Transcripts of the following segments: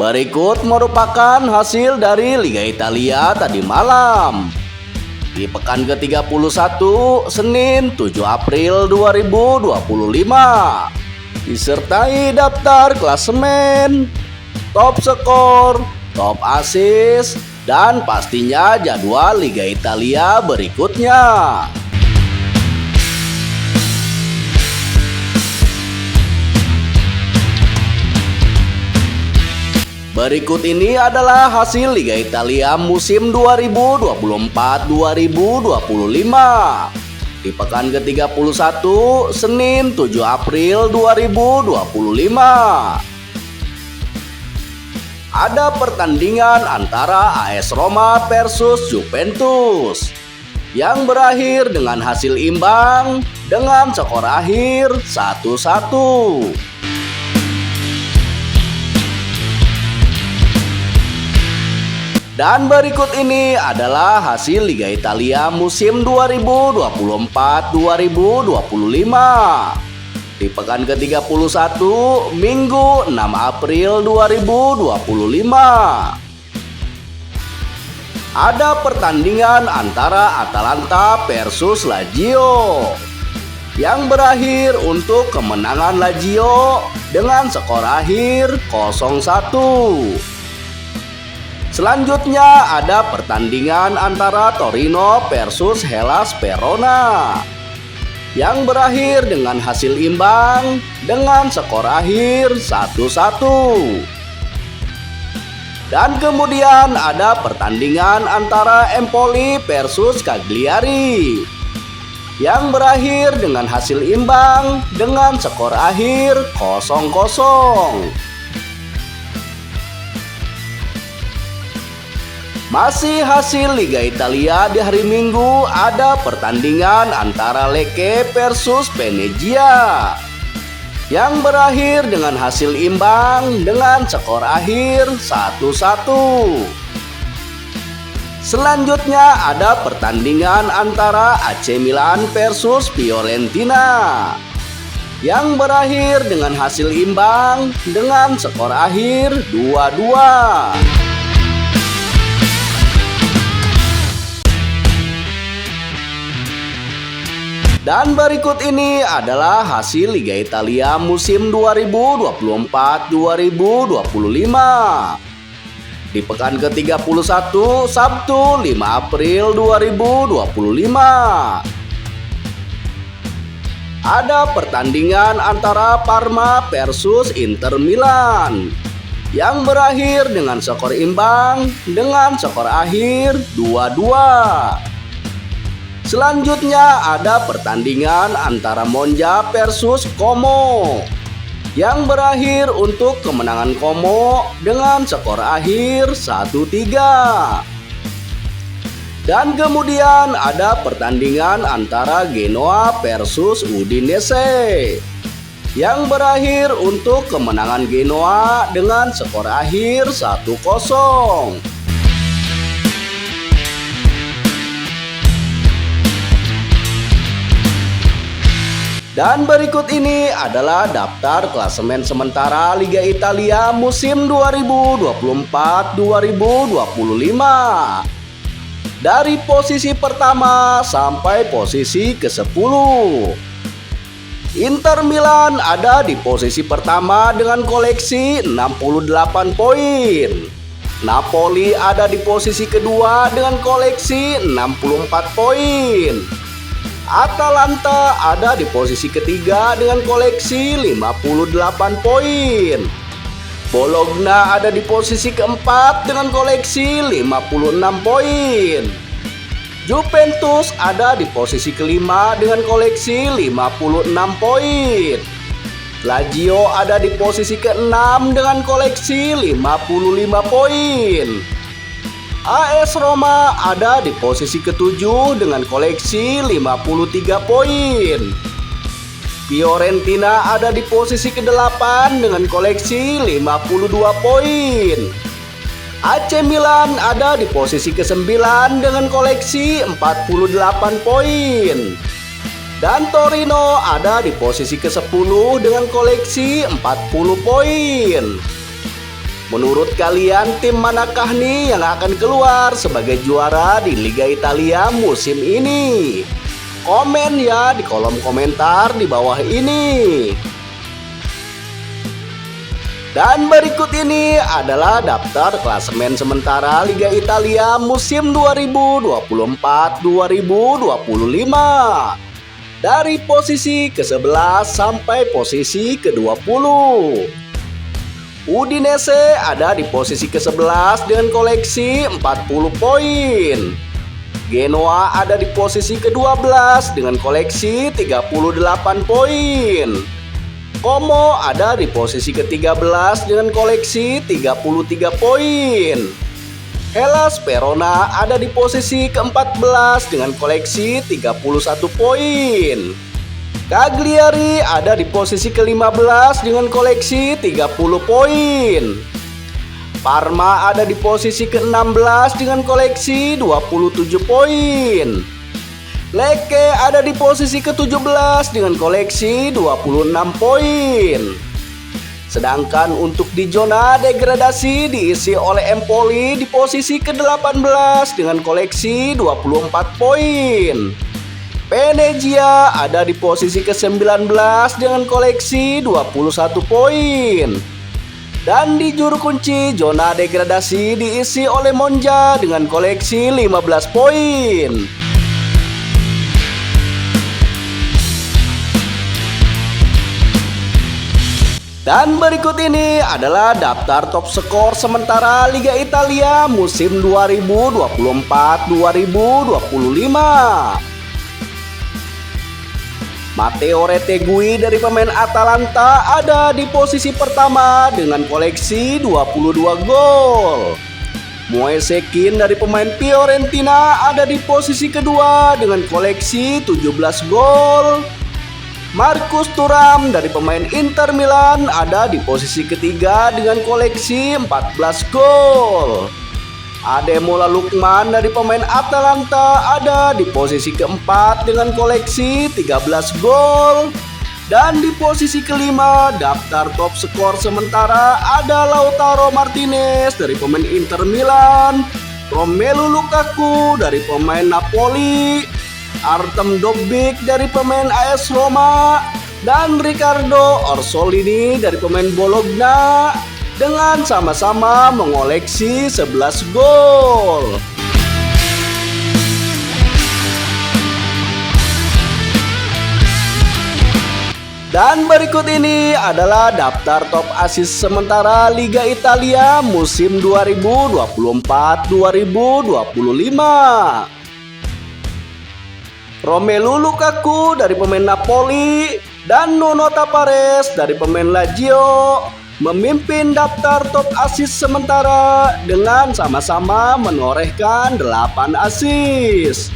Berikut merupakan hasil dari Liga Italia tadi malam. Di pekan ke-31, Senin 7 April 2025. Disertai daftar klasemen, top skor, top assist, dan pastinya jadwal Liga Italia berikutnya. Berikut ini adalah hasil Liga Italia musim 2024-2025. Di pekan ke-31, Senin 7 April 2025. Ada pertandingan antara AS Roma versus Juventus yang berakhir dengan hasil imbang dengan skor akhir 1-1. Dan berikut ini adalah hasil Liga Italia musim 2024-2025. Di pekan ke-31, Minggu 6 April 2025. Ada pertandingan antara Atalanta versus Lazio yang berakhir untuk kemenangan Lazio dengan skor akhir 0-1. Selanjutnya ada pertandingan antara Torino versus Hellas Verona yang berakhir dengan hasil imbang dengan skor akhir 1-1. Dan kemudian ada pertandingan antara Empoli versus Cagliari yang berakhir dengan hasil imbang dengan skor akhir 0-0. Masih hasil Liga Italia di hari Minggu, ada pertandingan antara Lecce versus Venezia yang berakhir dengan hasil imbang dengan skor akhir 1-1. Selanjutnya ada pertandingan antara AC Milan versus Fiorentina yang berakhir dengan hasil imbang dengan skor akhir 2-2. Dan berikut ini adalah hasil Liga Italia musim 2024-2025. Di pekan ke-31, Sabtu 5 April 2025. Ada pertandingan antara Parma versus Inter Milan yang berakhir dengan skor imbang dengan skor akhir 2-2. Selanjutnya ada pertandingan antara Monza versus Como yang berakhir untuk kemenangan Como dengan skor akhir 1-3. Dan kemudian ada pertandingan antara Genoa versus Udinese yang berakhir untuk kemenangan Genoa dengan skor akhir 1-0. Dan berikut ini adalah daftar klasemen sementara Liga Italia musim 2024-2025. Dari posisi pertama sampai posisi ke-10. Inter Milan ada di posisi pertama dengan koleksi 68 poin. Napoli ada di posisi kedua dengan koleksi 64 poin. Atalanta ada di posisi ketiga dengan koleksi 58 poin. Bologna ada di posisi keempat dengan koleksi 56 poin. Juventus ada di posisi kelima dengan koleksi 56 poin. Lazio ada di posisi keenam dengan koleksi 55 poin. AS Roma ada di posisi ke-7 dengan koleksi 53 poin. Fiorentina ada di posisi ke-8 dengan koleksi 52 poin. AC Milan ada di posisi ke-9 dengan koleksi 48 poin. Dan Torino ada di posisi ke-10 dengan koleksi 40 poin. Menurut kalian tim manakah nih yang akan keluar sebagai juara di Liga Italia musim ini? Komen ya di kolom komentar di bawah ini. Dan berikut ini adalah daftar klasemen sementara Liga Italia musim 2024-2025. Dari posisi ke-11 sampai posisi ke-20. Udinese ada di posisi ke-11 dengan koleksi 40 poin. Genoa ada di posisi ke-12 dengan koleksi 38 poin. Como ada di posisi ke-13 dengan koleksi 33 poin. Hellas Verona ada di posisi ke-14 dengan koleksi 31 poin. Cagliari ada di posisi ke-15 dengan koleksi 30 poin. Parma ada di posisi ke-16 dengan koleksi 27 poin. Lecce ada di posisi ke-17 dengan koleksi 26 poin. Sedangkan untuk di zona degradasi diisi oleh Empoli di posisi ke-18 dengan koleksi 24 poin. Venezia ada di posisi ke-19 dengan koleksi 21 poin. Dan di juru kunci zona degradasi diisi oleh Monza dengan koleksi 15 poin. Dan berikut ini adalah daftar top skor sementara Liga Italia musim 2024-2025. Matteo Retegui dari pemain Atalanta ada di posisi pertama dengan koleksi 22 gol. Moise Kean dari pemain Fiorentina ada di posisi kedua dengan koleksi 17 gol. Marcus Thuram dari pemain Inter Milan ada di posisi ketiga dengan koleksi 14 gol. Ademola Lookman dari pemain Atalanta ada di posisi keempat dengan koleksi 13 gol. Dan di posisi kelima daftar top skor sementara ada Lautaro Martinez dari pemain Inter Milan, Romelu Lukaku dari pemain Napoli, Artem Dovbyk dari pemain AS Roma, dan Riccardo Orsolini dari pemain Bologna dengan sama-sama mengoleksi 11 gol. Dan berikut ini adalah daftar top assist sementara Liga Italia musim 2024-2025. Romelu Lukaku dari pemain Napoli dan Nuno Tavares dari pemain Lazio memimpin daftar top assist sementara dengan sama-sama menorehkan 8 assist.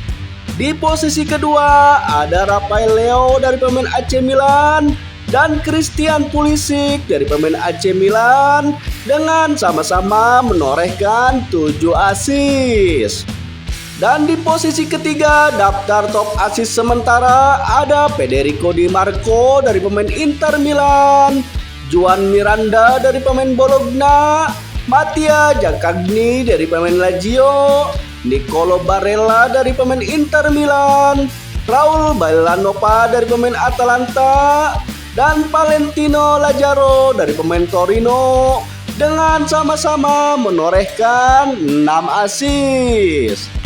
Di posisi kedua ada Rafael Leao dari pemain AC Milan dan Christian Pulisic dari pemain AC Milan dengan sama-sama menorehkan 7 assist. Dan di posisi ketiga daftar top assist sementara ada Federico Di Marco dari pemain Inter Milan, Juan Miranda dari pemain Bologna, Mattia Zaccagni dari pemain Lazio, Nicolo Barella dari pemain Inter Milan, Raul Ballanova dari pemain Atalanta, dan Valentino Lazaro dari pemain Torino dengan sama-sama menorehkan 6 assist.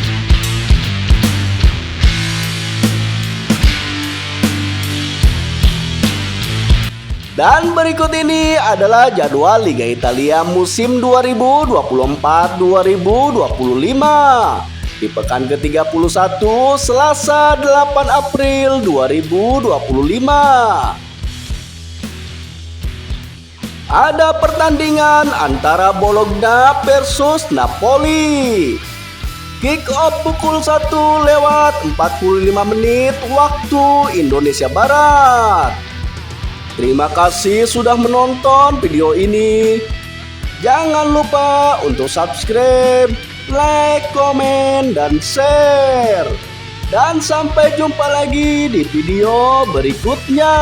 Dan berikut ini adalah jadwal Liga Italia musim 2024-2025 di pekan ke-31 Selasa 8 April 2025. Ada pertandingan antara Bologna versus Napoli. Kick off pukul 1 lewat 45 menit waktu Indonesia Barat. Terima kasih sudah menonton video ini. Jangan lupa untuk subscribe, like, komen, dan share. Dan sampai jumpa lagi di video berikutnya.